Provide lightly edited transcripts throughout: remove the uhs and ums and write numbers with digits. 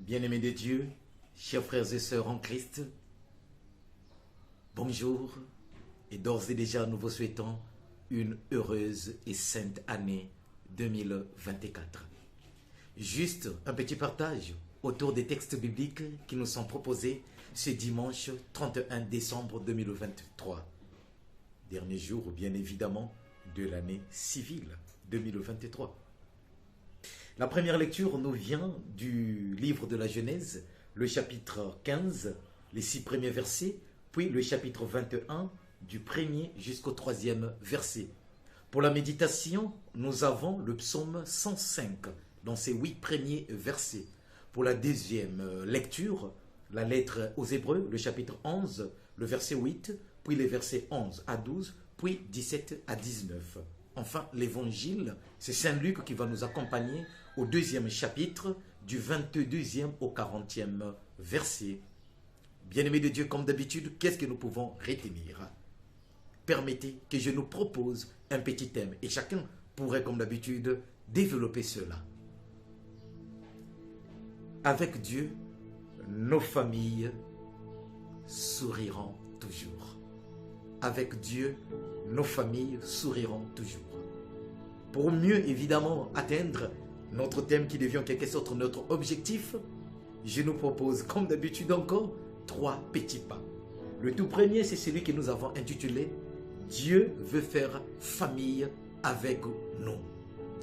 Bien-aimés de Dieu, chers frères et sœurs en Christ, bonjour et d'ores et déjà nous vous souhaitons une heureuse et sainte année 2024. Juste un petit partage autour des textes bibliques qui nous sont proposés ce dimanche 31 décembre 2023, dernier jour bien évidemment de l'année civile 2023. La première lecture nous vient du livre de la Genèse, le chapitre 15, les 6 premiers versets, puis le chapitre 21, du 1er jusqu'au 3e verset. Pour la méditation, nous avons le psaume 105 dans ses 8 premiers versets. Pour la deuxième lecture, la lettre aux Hébreux, le chapitre 11, le verset 8, puis les versets 11 à 12, puis 17 à 19. Enfin, l'évangile, c'est Saint Luc qui va nous accompagner au 2e chapitre, du 22e au 40e verset. Bien-aimés de Dieu, comme d'habitude, qu'est-ce que nous pouvons retenir? Permettez que je nous propose un petit thème et chacun pourrait, comme d'habitude, développer cela. Avec Dieu, nos familles souriront toujours. Avec Dieu, nos familles souriront toujours. Pour mieux, évidemment, atteindre notre thème qui devient en quelque sorte notre objectif, je nous propose, comme d'habitude encore, 3 petits pas. Le tout premier, c'est celui que nous avons intitulé « Dieu veut faire famille avec nous ».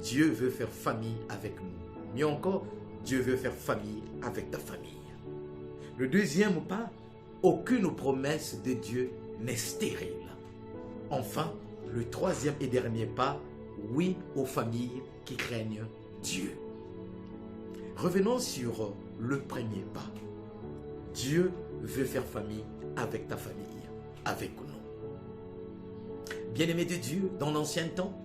Dieu veut faire famille avec nous. Mieux encore, Dieu veut faire famille avec ta famille. Le deuxième pas, aucune promesse de Dieu n'est stérile. Enfin, le troisième et dernier pas, oui aux familles qui craignent Dieu. Revenons sur le premier pas. Dieu veut faire famille avec ta famille, avec nous. Bien-aimés de Dieu, dans l'ancien temps,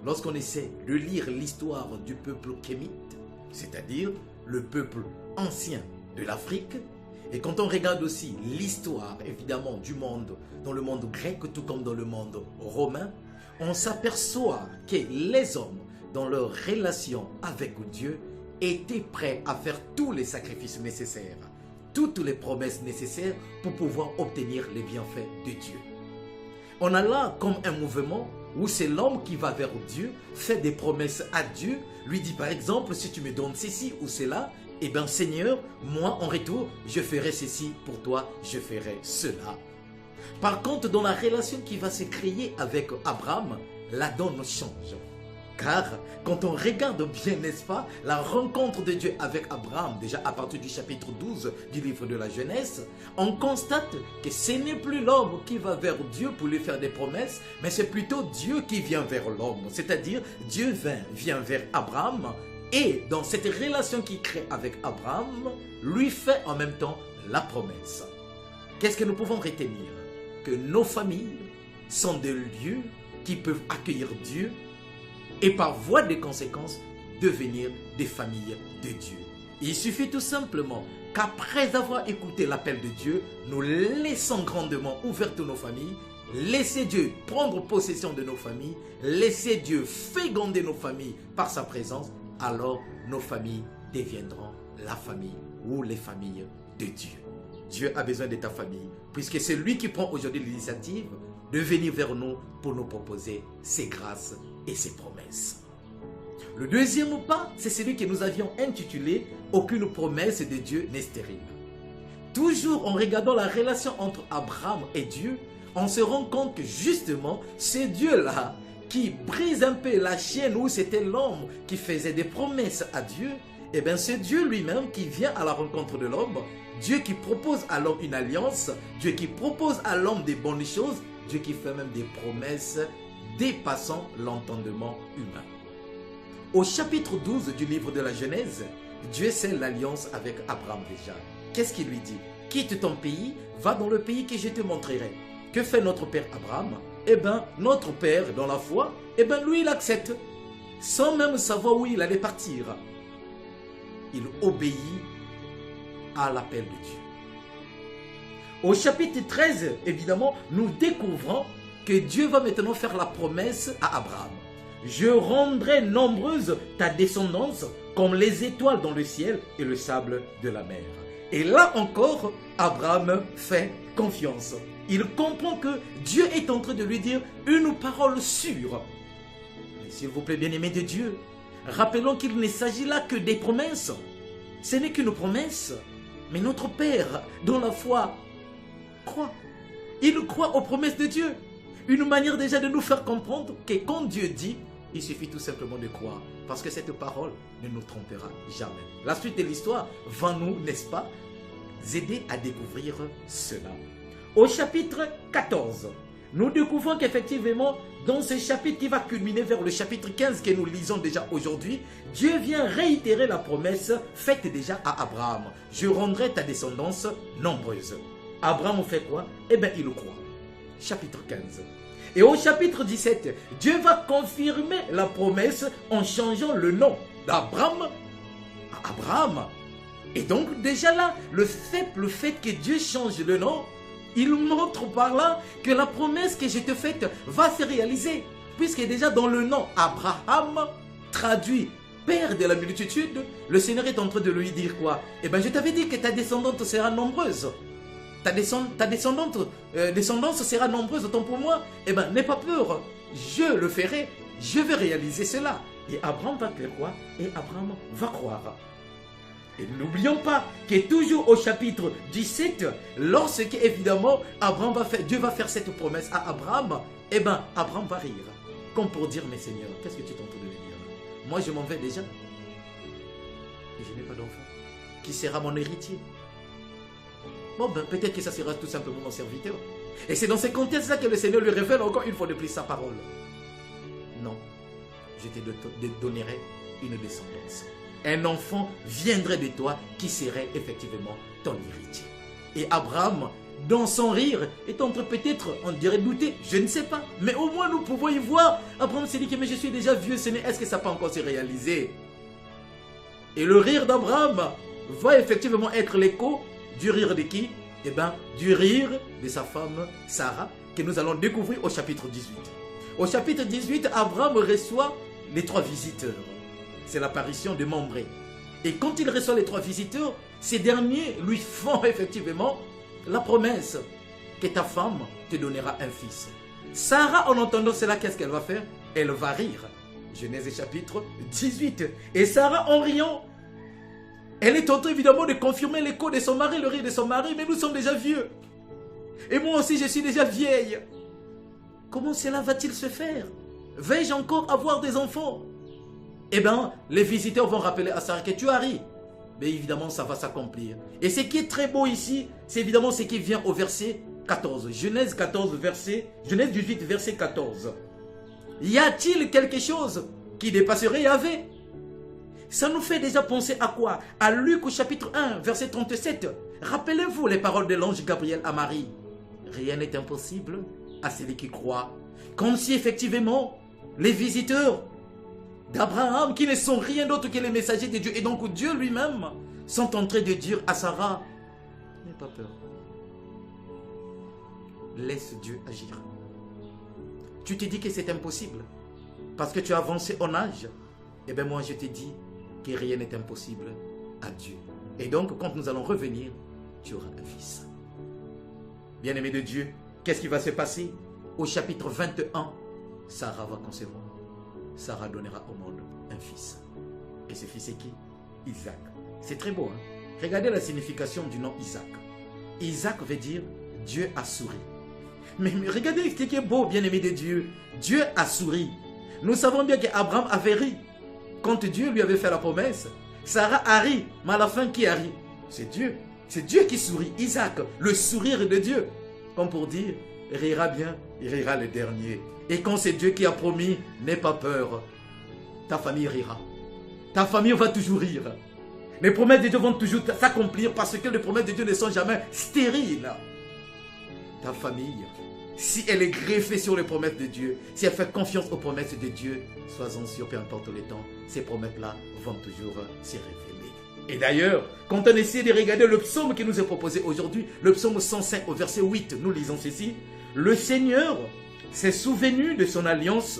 lorsqu'on essaie de lire l'histoire du peuple kémite, c'est-à-dire le peuple ancien de l'Afrique, et quand on regarde aussi l'histoire, évidemment, du monde, dans le monde grec, tout comme dans le monde romain, on s'aperçoit que les hommes, dans leur relation avec Dieu, étaient prêts à faire tous les sacrifices nécessaires, toutes les promesses nécessaires pour pouvoir obtenir les bienfaits de Dieu. On a là comme un mouvement où c'est l'homme qui va vers Dieu, fait des promesses à Dieu, lui dit par exemple, si tu me donnes ceci ou cela, eh bien Seigneur, moi en retour, je ferai ceci pour toi, je ferai cela. Par contre, dans la relation qui va se créer avec Abraham, la donne change. Car quand on regarde bien, n'est-ce pas, la rencontre de Dieu avec Abraham, déjà à partir du chapitre 12 du livre de la Genèse, on constate que ce n'est plus l'homme qui va vers Dieu pour lui faire des promesses, mais c'est plutôt Dieu qui vient vers l'homme. C'est-à-dire, Dieu vient vers Abraham et dans cette relation qu'il crée avec Abraham, lui fait en même temps la promesse. Qu'est-ce que nous pouvons retenir? Que nos familles sont des lieux qui peuvent accueillir Dieu et par voie de conséquence devenir des familles de Dieu. Il suffit tout simplement qu'après avoir écouté l'appel de Dieu, nous laissons grandement ouvertes nos familles, laissez Dieu prendre possession de nos familles, laissez Dieu féconder nos familles par sa présence, alors nos familles deviendront la famille ou les familles de Dieu. Dieu a besoin de ta famille, puisque c'est lui qui prend aujourd'hui l'initiative de venir vers nous pour nous proposer ses grâces et ses promesses. Le deuxième pas, c'est celui que nous avions intitulé « Aucune promesse de Dieu n'est stérile ». Toujours en regardant la relation entre Abraham et Dieu, on se rend compte que justement, c'est Dieu-là qui brise un peu la chaîne où c'était l'homme qui faisait des promesses à Dieu. Et bien c'est Dieu lui-même qui vient à la rencontre de l'homme, Dieu qui propose à l'homme une alliance, Dieu qui propose à l'homme des bonnes choses, Dieu qui fait même des promesses dépassant l'entendement humain. Au chapitre 12 du livre de la Genèse, Dieu scelle l'alliance avec Abraham déjà. Qu'est-ce qu'il lui dit? Quitte ton pays, va dans le pays que je te montrerai. Que fait notre père Abraham? Eh bien, notre père, dans la foi, eh bien, lui, il accepte. Sans même savoir où il allait partir. Il obéit à l'appel de Dieu. Au chapitre 13, évidemment, nous découvrons que Dieu va maintenant faire la promesse à Abraham. Je rendrai nombreuse ta descendance comme les étoiles dans le ciel et le sable de la mer. Et là encore, Abraham fait confiance. Il comprend que Dieu est en train de lui dire une parole sûre. Mais s'il vous plaît, bien-aimés de Dieu, rappelons qu'il ne s'agit là que des promesses. Ce n'est qu'une promesse. Mais notre Père, dans la foi, croit. Il croit aux promesses de Dieu. Une manière déjà de nous faire comprendre que quand Dieu dit, il suffit tout simplement de croire. Parce que cette parole ne nous trompera jamais. La suite de l'histoire va nous, n'est-ce pas, aider à découvrir cela. Au chapitre 14, nous découvrons qu'effectivement, dans ce chapitre qui va culminer vers le chapitre 15 que nous lisons déjà aujourd'hui, Dieu vient réitérer la promesse faite déjà à Abraham. Je rendrai ta descendance nombreuse. Abraham fait quoi? Eh bien, il croit. Chapitre 15. Et au chapitre 17, Dieu va confirmer la promesse en changeant le nom d'Abraham à Abraham. Et donc déjà là, le fait que Dieu change le nom, il montre par là que la promesse que je te faite va se réaliser. Puisque déjà dans le nom Abraham, traduit père de la multitude, le Seigneur est en train de lui dire quoi? Eh bien je t'avais dit que ta descendance sera nombreuse. Ta descendance sera nombreuse, autant pour moi. Eh bien n'aie pas peur, je le ferai, je vais réaliser cela. Et Abraham va faire quoi? Et Abraham va croire. Et n'oublions pas que toujours au chapitre 17, lorsque évidemment Dieu va faire cette promesse à Abraham, eh bien Abraham va rire. Comme pour dire, mais Seigneur, qu'est-ce que tu es en train de me dire? Moi je m'en vais déjà. Et je n'ai pas d'enfant. Qui sera mon héritier? Bon ben peut-être que ça sera tout simplement mon serviteur. Et c'est dans ce contexte-là que le Seigneur lui révèle encore une fois de plus sa parole. Non, je te donnerai une descendance. Un enfant viendrait de toi qui serait effectivement ton héritier. Et Abraham, dans son rire, est en train peut-être, on dirait douter, je ne sais pas. Mais au moins nous pouvons y voir. Abraham s'est dit que mais je suis déjà vieux, est-ce que ça peut encore se réaliser? Et le rire d'Abraham va effectivement être l'écho du rire de qui? Eh bien, du rire de sa femme Sarah, que nous allons découvrir au chapitre 18. Au chapitre 18, Abraham reçoit les 3 visiteurs. C'est l'apparition de Mambré. Et quand il reçoit les 3 visiteurs, ces derniers lui font effectivement la promesse que ta femme te donnera un fils. Sarah, en entendant cela, qu'est-ce qu'elle va faire? Elle va rire. Genèse chapitre 18. Et Sarah, en riant, elle est en train évidemment de confirmer l'écho de son mari, le rire de son mari, mais nous sommes déjà vieux. Et moi aussi, je suis déjà vieille. Comment cela va-t-il se faire? Vais-je encore avoir des enfants? Eh bien, les visiteurs vont rappeler à Sarah que tu as ri. Mais évidemment, ça va s'accomplir. Et ce qui est très beau ici, c'est évidemment ce qui vient au verset 14. Genèse 18, verset 14. Y a-t-il quelque chose qui dépasserait Yahvé? Ça nous fait déjà penser à quoi? À Luc au chapitre 1, verset 37. Rappelez-vous les paroles de l'ange Gabriel à Marie. Rien n'est impossible à celui qui croit. Comme si effectivement, les visiteurs d'Abraham, qui ne sont rien d'autre que les messagers de Dieu, et donc Dieu lui-même, sont en train de dire à Sarah, n'aie pas peur. Laisse Dieu agir. Tu te dis que c'est impossible, parce que tu as avancé en âge. Eh bien moi je te dis que rien n'est impossible à Dieu. Et donc quand nous allons revenir, tu auras un fils. Bien-aimé de Dieu, qu'est-ce qui va se passer? Au chapitre 21, Sarah va concevoir. Sarah donnera au monde un fils. Et ce fils est qui? Isaac. C'est très beau, hein? Regardez la signification du nom Isaac. Isaac veut dire Dieu a souri. Mais regardez ce qui est beau, bien-aimé de Dieu. Dieu a souri. Nous savons bien qu'Abraham avait ri quand Dieu lui avait fait la promesse. Sarah a ri, mais à la fin, qui a ri? C'est Dieu. C'est Dieu qui sourit. Isaac, le sourire de Dieu. Comme pour dire, il rira bien, il rira le dernier. Et quand c'est Dieu qui a promis, n'aie pas peur. Ta famille rira. Ta famille va toujours rire. Les promesses de Dieu vont toujours s'accomplir parce que les promesses de Dieu ne sont jamais stériles. Ta famille, si elle est greffée sur les promesses de Dieu, si elle fait confiance aux promesses de Dieu, sois-en sûr, peu importe le temps, ces promesses-là vont toujours se révéler. Et d'ailleurs, quand on essaie de regarder le psaume qui nous est proposé aujourd'hui, le psaume 105 au verset 8, nous lisons ceci. Le Seigneur s'est souvenu de son alliance,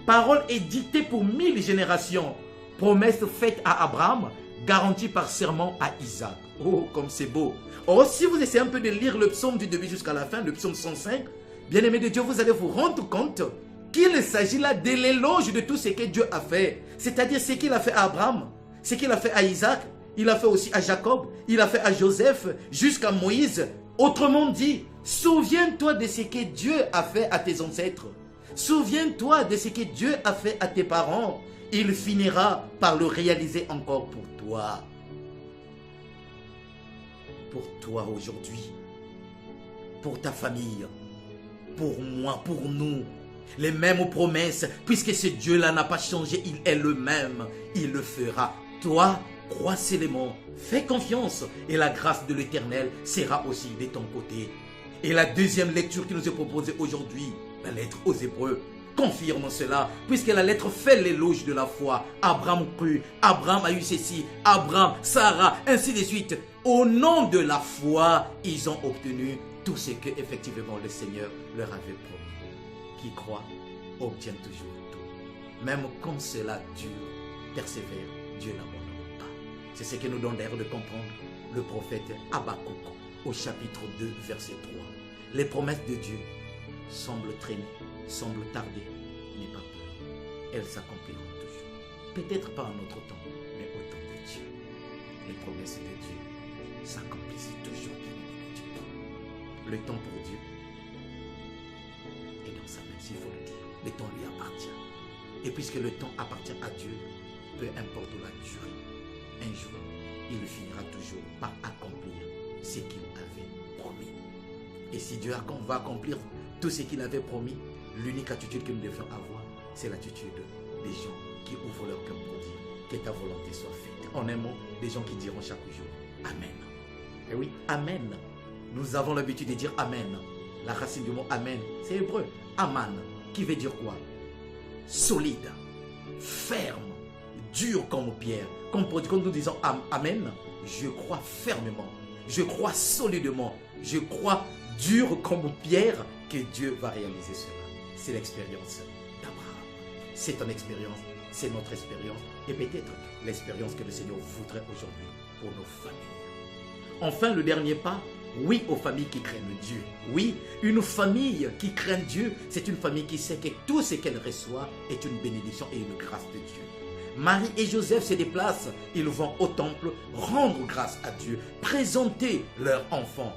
parole édictée pour 1000 générations. Promesse faite à Abraham, garantie par serment à Isaac. Oh, comme c'est beau. Or, si vous essayez un peu de lire le psaume du début jusqu'à la fin, le psaume 105, bien-aimé de Dieu, vous allez vous rendre compte qu'il s'agit là de l'éloge de tout ce que Dieu a fait. C'est-à-dire ce qu'il a fait à Abraham, ce qu'il a fait à Isaac, il a fait aussi à Jacob, il a fait à Joseph, jusqu'à Moïse. Autrement dit, souviens-toi de ce que Dieu a fait à tes ancêtres. Souviens-toi de ce que Dieu a fait à tes parents. Il finira par le réaliser encore pour toi. Pour toi aujourd'hui. Pour ta famille. Pour moi, pour nous. Les mêmes promesses, puisque ce Dieu-là n'a pas changé, il est le même. Il le fera. Toi, crois seulement, fais confiance et la grâce de l'Éternel sera aussi de ton côté. Et la deuxième lecture qui nous est proposée aujourd'hui, la lettre aux Hébreux, confirme cela, puisque la lettre fait l'éloge de la foi. Abraham crut, Abraham a eu ceci, Abraham, Sarah, ainsi de suite. Au nom de la foi, ils ont obtenu tout ce que effectivement le Seigneur leur avait promis. Qui croit obtient toujours tout. Même quand cela dure, persévère, Dieu n'abandonne pas. C'est ce que nous donne d'ailleurs de comprendre le prophète Habakkuk au chapitre 2, verset 3. Les promesses de Dieu semblent traîner, semblent tarder, n'aie pas peur. Elles s'accompliront toujours. Peut-être pas en notre temps, mais au temps de Dieu. Les promesses de Dieu s'accomplissent toujours, bien aimé de Dieu. Le temps pour Dieu est dans sa main, s'il faut le dire. Le temps lui appartient. Et puisque le temps appartient à Dieu, peu importe la durée, un jour, il finira toujours par accomplir ce qu'il avait promis. Et si Dieu va accomplir tout ce qu'il avait promis, l'unique attitude que nous devions avoir, c'est l'attitude des gens qui ouvrent leur cœur pour dire que ta volonté soit faite. En un mot, des gens qui diront chaque jour Amen. Et oui, Amen. Nous avons l'habitude de dire Amen. La racine du mot Amen, c'est hébreu. Aman, qui veut dire quoi? Solide, ferme, dur comme pierre. Quand nous disons Amen, je crois fermement, je crois solidement, je crois dur comme pierre que Dieu va réaliser cela. C'est l'expérience d'Abraham. C'est ton expérience, c'est notre expérience et peut-être l'expérience que le Seigneur voudrait aujourd'hui pour nos familles. Enfin, le dernier pas, oui aux familles qui craignent Dieu. Oui, une famille qui craint Dieu, c'est une famille qui sait que tout ce qu'elle reçoit est une bénédiction et une grâce de Dieu. Marie et Joseph se déplacent, ils vont au temple rendre grâce à Dieu, présenter leur enfant.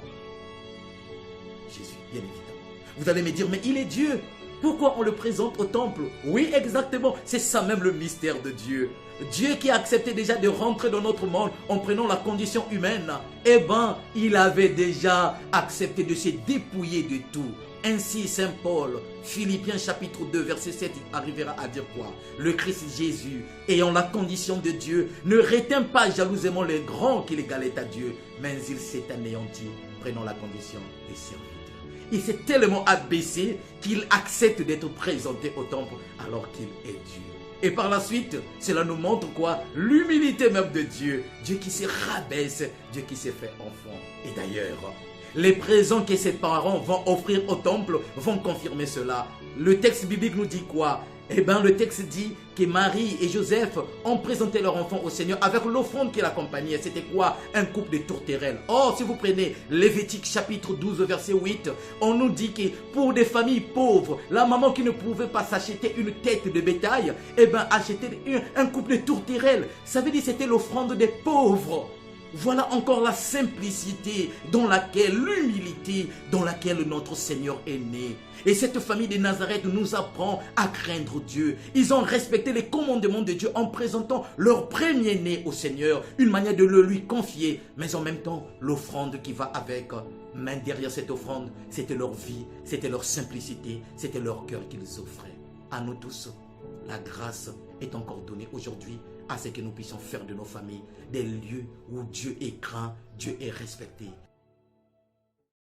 Jésus, bien évidemment. Vous allez me dire, mais il est Dieu. Pourquoi on le présente au temple? Oui, exactement. C'est ça même le mystère de Dieu. Dieu qui a accepté déjà de rentrer dans notre monde en prenant la condition humaine. Eh bien, il avait déjà accepté de se dépouiller de tout. Ainsi, Saint Paul, Philippiens chapitre 2, verset 7, il arrivera à dire quoi? Le Christ Jésus, ayant la condition de Dieu, ne retint pas jalousement les grands qu'il égalait à Dieu, mais il s'est anéanti, prenant la condition des serviteurs. Il s'est tellement abaissé qu'il accepte d'être présenté au temple alors qu'il est Dieu. Et par la suite, cela nous montre quoi? L'humilité même de Dieu. Dieu qui se rabaisse, Dieu qui s'est fait enfant. Et d'ailleurs, les présents que ses parents vont offrir au temple vont confirmer cela. Le texte biblique nous dit quoi? Eh bien, le texte dit que Marie et Joseph ont présenté leur enfant au Seigneur avec l'offrande qui l'accompagnait. C'était quoi? Un couple de tourterelles. Or, si vous prenez Lévitique chapitre 12, verset 8, on nous dit que pour des familles pauvres, la maman qui ne pouvait pas s'acheter une tête de bétail, eh bien, achetait un couple de tourterelles. Ça veut dire que c'était l'offrande des pauvres. Voilà encore la simplicité dans laquelle, l'humilité dans laquelle notre Seigneur est né. Et cette famille de Nazareth nous apprend à craindre Dieu. Ils ont respecté les commandements de Dieu en présentant leur premier-né au Seigneur, une manière de le lui confier, mais en même temps l'offrande qui va avec. Mais derrière cette offrande, c'était leur vie, c'était leur simplicité, c'était leur cœur qu'ils offraient. À nous tous, la grâce est encore donnée aujourd'hui à ce que nous puissions faire de nos familles des lieux où Dieu est craint, Dieu est respecté.